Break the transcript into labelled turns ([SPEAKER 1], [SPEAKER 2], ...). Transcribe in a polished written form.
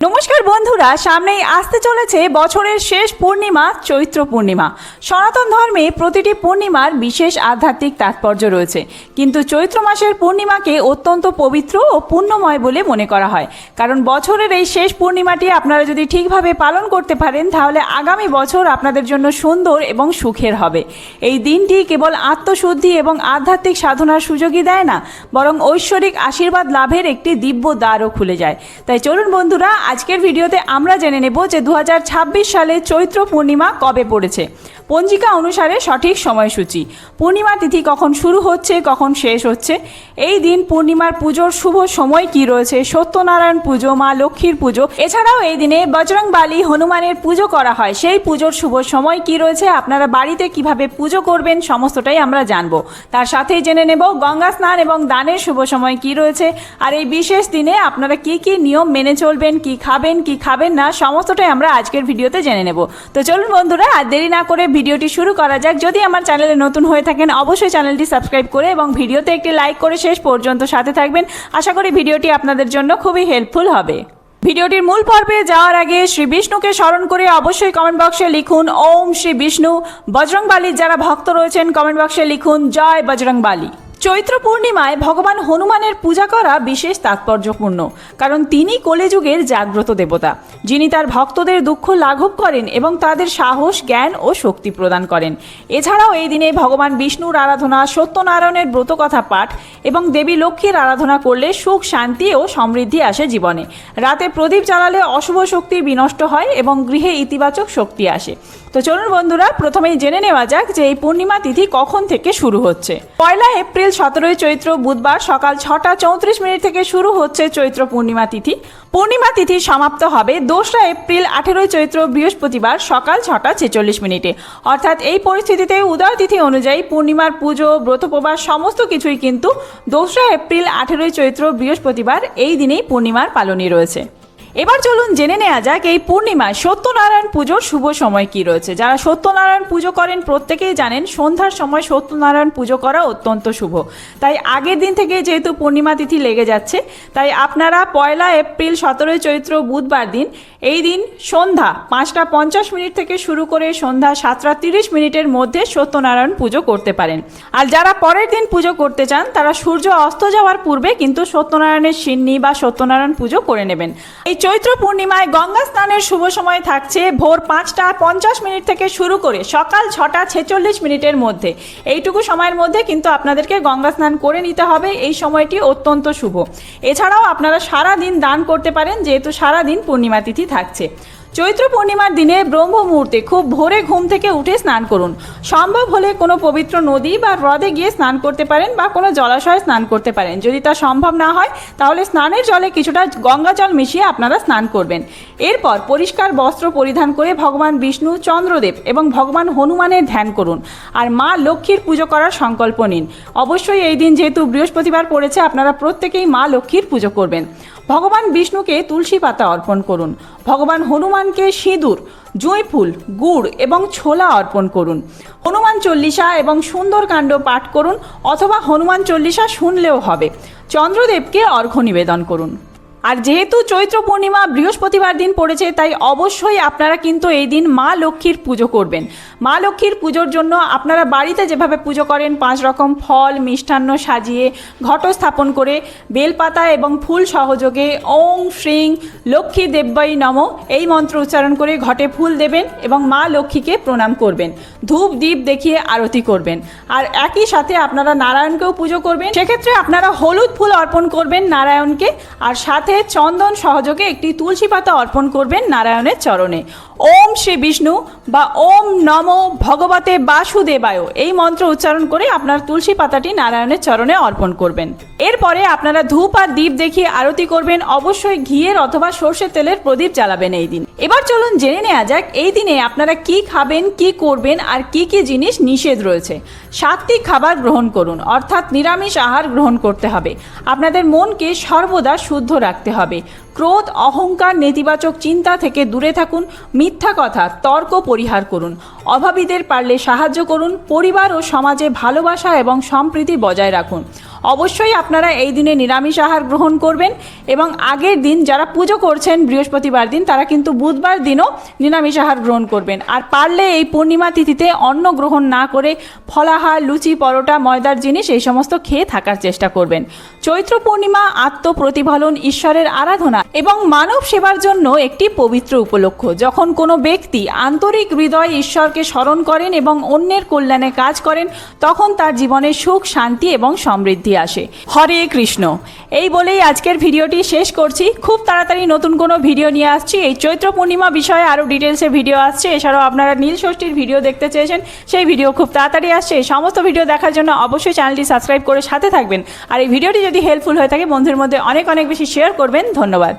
[SPEAKER 1] নমস্কার বন্ধুরা, সামনেই আসতে চলেছে বছরের শেষ পূর্ণিমা চৈত্র পূর্ণিমা। সনাতন ধর্মে প্রতিটি পূর্ণিমার বিশেষ আধ্যাত্মিক তাৎপর্য রয়েছে, কিন্তু চৈত্র মাসের পূর্ণিমাকে অত্যন্ত পবিত্র ও পুণ্যময় বলে মনে করা হয়। কারণ বছরের এই শেষ পূর্ণিমাটি আপনারা যদি ঠিকভাবে পালন করতে পারেন, তাহলে আগামী বছর আপনাদের জন্য সুন্দর এবং সুখের হবে। এই দিনটি কেবল আত্মশুদ্ধি এবং আধ্যাত্মিক সাধনার সুযোগই দেয় না, বরং ঐশ্বরিক আশীর্বাদ লাভের একটি দিব্য দ্বারও খুলে যায়। তাই চলুন বন্ধুরা, আজকের ভিডিওতে আমরা জেনে নেব যে 2026 সালে চৈত্র পূর্ণিমা কবে পড়েছে, পঞ্জিকা অনুসারে সঠিক সময়সূচি, পূর্ণিমা তিথি কখন শুরু হচ্ছে, কখন শেষ হচ্ছে, এই দিন পূর্ণিমার পুজোর শুভ সময় কি রয়েছে, সত্যনারায়ণ পুজো, মা লক্ষ্মীর পুজো, এছাড়াও এই দিনে বজরংবলী হনুমানের পুজো করা হয়, সেই পুজোর শুভ সময় কি রয়েছে, আপনারা বাড়িতে কিভাবে পুজো করবেন, সমস্তটাই আমরা জানবো। তার সাথেই জেনে নেব গঙ্গা স্নান এবং দানের শুভ সময় কি রয়েছে, আর এই বিশেষ দিনে আপনারা কি কি নিয়ম মেনে চলবেন, কি খাবেন কি খাবেন না, সমস্তটাই আমরা আজকের ভিডিওতে জেনে নেব। তো চলুন বন্ধুরা, আর দেরি না করে ভিডিওটি শুরু করা যাক। যদি আমার চ্যানেলে নতুন হয়ে থাকেন, অবশ্যই চ্যানেলটি সাবস্ক্রাইব করে এবং ভিডিওতে একটি লাইক করে শেষ পর্যন্ত সাথে থাকবেন। আশা করি ভিডিওটি আপনাদের জন্য খুবই হেল্পফুল হবে। ভিডিওটির মূল পর্বে যাওয়ার আগে শ্রী বিষ্ণুকে স্মরণ করে অবশ্যই কমেন্ট বক্সে লিখুন ওম শ্রী বিষ্ণু। বজরংবলীর যারা ভক্ত রয়েছেন কমেন্ট বক্সে লিখুন জয় বজরংবলী। চৈত্র পূর্ণিমায় ভগবান হনুমানের পূজা করা বিশেষ তাৎপর্যপূর্ণ, কারণ তিনি কলিযুগের জাগ্রত দেবতা, যিনি তার ভক্তদের দুঃখ লাঘব করেন এবং তাদের সাহস, জ্ঞান ও শক্তি প্রদান করেন। এছাড়াও এই দিনে ভগবান বিষ্ণুর আরাধনা, সত্যনারায়ণের ব্রতকথা পাঠ এবং দেবী লক্ষ্মীর আরাধনা করলে সুখ, শান্তি ও সমৃদ্ধি আসে জীবনে। রাতে প্রদীপ জ্বালালে অশুভ শক্তি বিনষ্ট হয় এবং গৃহে ইতিবাচক শক্তি আসে। তো চলুন বন্ধুরা, প্রথমেই জেনে নেওয়া যাক যে এই পূর্ণিমা তিথি কখন থেকে শুরু হচ্ছে। 1 এপ্রিল 17 চৈত্র বুধবার সকাল 6:34 থেকে শুরু হচ্ছে চৈত্র পূর্ণিমা তিথি। পূর্ণিমা তিথি সমাপ্ত হবে 2 এপ্রিল 18 চৈত্র বৃহস্পতিবার সকাল 6:46। অর্থাৎ এই পরিস্থিতিতে উদয় তিথি অনুযায়ী পূর্ণিমার পুজো, ব্রতোপবাস সমস্ত কিছুই কিন্তু 2 এপ্রিল 18 চৈত্র বৃহস্পতিবার এই দিনেই পূর্ণিমার পালনই রয়েছে। এবার চলুন জেনে নেওয়া যাক এই পূর্ণিমায় সত্যনারায়ণ পুজোর শুভ সময় কি রয়েছে। যারা সত্যনারায়ণ পুজো করেন প্রত্যেকেই জানেন সন্ধ্যার সময় সত্যনারায়ণ পুজো করা অত্যন্ত শুভ। তাই আগের দিন থেকে যেহেতু পূর্ণিমা তিথি লেগে যাচ্ছে, তাই আপনারা 1 এপ্রিল 17 চৈত্র বুধবার দিন, এই দিন সন্ধ্যা 5:50 থেকে শুরু করে সন্ধ্যা 7:30 মধ্যে সত্যনারায়ণ পুজো করতে পারেন। আর যারা পরের দিন পুজো করতে চান, তারা সূর্য অস্ত যাওয়ার পূর্বে কিন্তু সত্যনারায়ণের সিন্নি বা সত্যনারায়ণ পুজো করে নেবেন। এই চৈত্র পূর্ণিমায় গঙ্গা স্নানের শুভ সময় থাকছে ভোর 5:50 থেকে শুরু করে সকাল 6:46 মধ্যে। এইটুকু সময়ের মধ্যে কিন্তু আপনাদেরকে গঙ্গা স্নান করে নিতে হবে, এই সময়টি অত্যন্ত শুভ। এছাড়াও আপনারা সারা দিন দান করতে পারেন, যেহেতু সারা দিন পূর্ণিমা তিথি থাকছে। চৈত্র পূর্ণিমার দিনে ব্রহ্ম মুহূর্তে খুব ভোরে ঘুম থেকে উঠে স্নান করুন। সম্ভব হলে কোনো পবিত্র নদী বা হ্রদে গিয়ে স্নান করতে পারেন বা কোনো জলাশয়ে স্নান করতে পারেন। যদি তা সম্ভব না হয়, তাহলে স্নানের জলে কিছুটা গঙ্গা জল মিশিয়ে আপনারা স্নান করবেন। এরপর পরিষ্কার বস্ত্র পরিধান করে ভগবান বিষ্ণু, চন্দ্রদেব এবং ভগবান হনুমানের ধ্যান করুন আর মা লক্ষ্মীর পুজো করার সংকল্প নিন। অবশ্যই এই দিন যেহেতু বৃহস্পতিবার পড়েছে, আপনারা প্রত্যেকেই মা লক্ষ্মীর পুজো করবেন। ভগবান বিষ্ণুকে তুলসী পাতা অর্পণ করুন। ভগবান হনুমানকে সিঁদুর, জুঁই ফুল, গুড় এবং ছোলা অর্পণ করুন। হনুমান চল্লিশা এবং সুন্দরকাণ্ড পাঠ করুন, অথবা হনুমান চল্লিশা শুনলেও হবে। চন্দ্রদেবকে অর্ঘ্য নিবেদন করুন। আর যেহেতু চৈত্র পূর্ণিমা বৃহস্পতিবার দিন পড়েছে, তাই অবশ্যই আপনারা কিন্তু এই দিন মা লক্ষ্মীর পুজো করবেন। মা লক্ষ্মীর পুজোর জন্য আপনারা বাড়িতে যেভাবে পুজো করেন, 5 রকম ফল, মিষ্টান্ন সাজিয়ে ঘট স্থাপন করে বেলপাতা এবং ফুল সহযোগে ওং শ্রীং লক্ষ্মী দেব্যই নমঃ এই মন্ত্র উচ্চারণ করে ঘটে ফুল দেবেন এবং মা লক্ষ্মীকে প্রণাম করবেন। ধূপ দীপ দেখিয়ে আরতি করবেন। আর একই সাথে আপনারা নারায়ণকেও পুজো করবেন। সেক্ষেত্রে আপনারা হলুদ ফুল অর্পণ করবেন নারায়ণকে, আর সাথে চন্দন সহযোগে একটি তুলসী পাতা অর্পণ করবেন নারায়ণের চরণে। ওম শ্রী বিষ্ণু বা ওম নমো ভগবতে বাসুদেবায় এই মন্ত্র উচ্চারণ করে আপনার তুলসী পাতাটি নারায়ণের চরণে অর্পণ করবেন। এরপরে আপনারা ধূপ আর দীপ দেখিয়ে আরতি করবেন। অবশ্যই ঘিয়ের অথবা সর্ষের তেলের প্রদীপ জ্বালাবেন এই দিন। এবার চলুন জেনে নেওয়া যাক এই দিনে আপনারা কি খাবেন, কি করবেন আর কি কি জিনিস নিষেধ রয়েছে। সাত্ত্বিক খাবার গ্রহণ করুন, অর্থাৎ নিরামিষ আহার গ্রহণ করতে হবে। আপনাদের মনকে সর্বদা শুদ্ধ রাখতে হবে। ক্রোধ, অহংকার, নেতিবাচক চিন্তা থেকে দূরে থাকুন। মিথ্যা কথা, তর্ক পরিহার করুন। অভাবীদের পারলে সাহায্য করুন। পরিবার ও সমাজে ভালোবাসা এবং সম্প্রীতি বজায় রাখুন। অবশ্যই আপনারা এই দিনে নিরামিষ আহার গ্রহণ করবেন এবং আগের দিন যারা পুজো করছেন বৃহস্পতিবার দিন তারা কিন্তু বুধবার দিনও নিরামিষ আহার গ্রহণ করবেন। আর পারলে এই পূর্ণিমা তিথিতে অন্ন গ্রহণ না করে ফলাহার, লুচি, পরোটা, ময়দার জিনিস এই সমস্ত খেয়ে থাকার চেষ্টা করবেন। চৈত্র পূর্ণিমা আত্মপ্রতিফলন, ঈশ্বরের আরাধনা এবং মানব সেবার জন্য একটি পবিত্র উপলক্ষ। যখন কোনো ব্যক্তি আন্তরিক হৃদয়ে ঈশ্বরকে স্মরণ করেন এবং অন্যের কল্যাণে কাজ করেন তখন তার জীবনে সুখ, শান্তি এবং সমৃদ্ধি আসে। হরে কৃষ্ণ। এই বলেই আজকের ভিডিওটি শেষ করছি। খুব তাড়াতাড়ি নতুন কোনো ভিডিও নিয়ে আসছি। এই চৈত্র পূর্ণিমা বিষয়ে আরও ডিটেলসে ভিডিও আসছে। এছাড়াও আপনারা নীল ষষ্ঠীর ভিডিও দেখতে চেয়েছেন, সেই ভিডিও খুব তাড়াতাড়ি আসছে। এই সমস্ত ভিডিও দেখার জন্য অবশ্যই চ্যানেলটি সাবস্ক্রাইব করে সাথে থাকবেন। আর এই ভিডিওটি যদি হেল্পফুল হয়ে থাকে বন্ধুদের মধ্যে অনেক অনেক বেশি শেয়ার করবেন। ধন্যবাদ।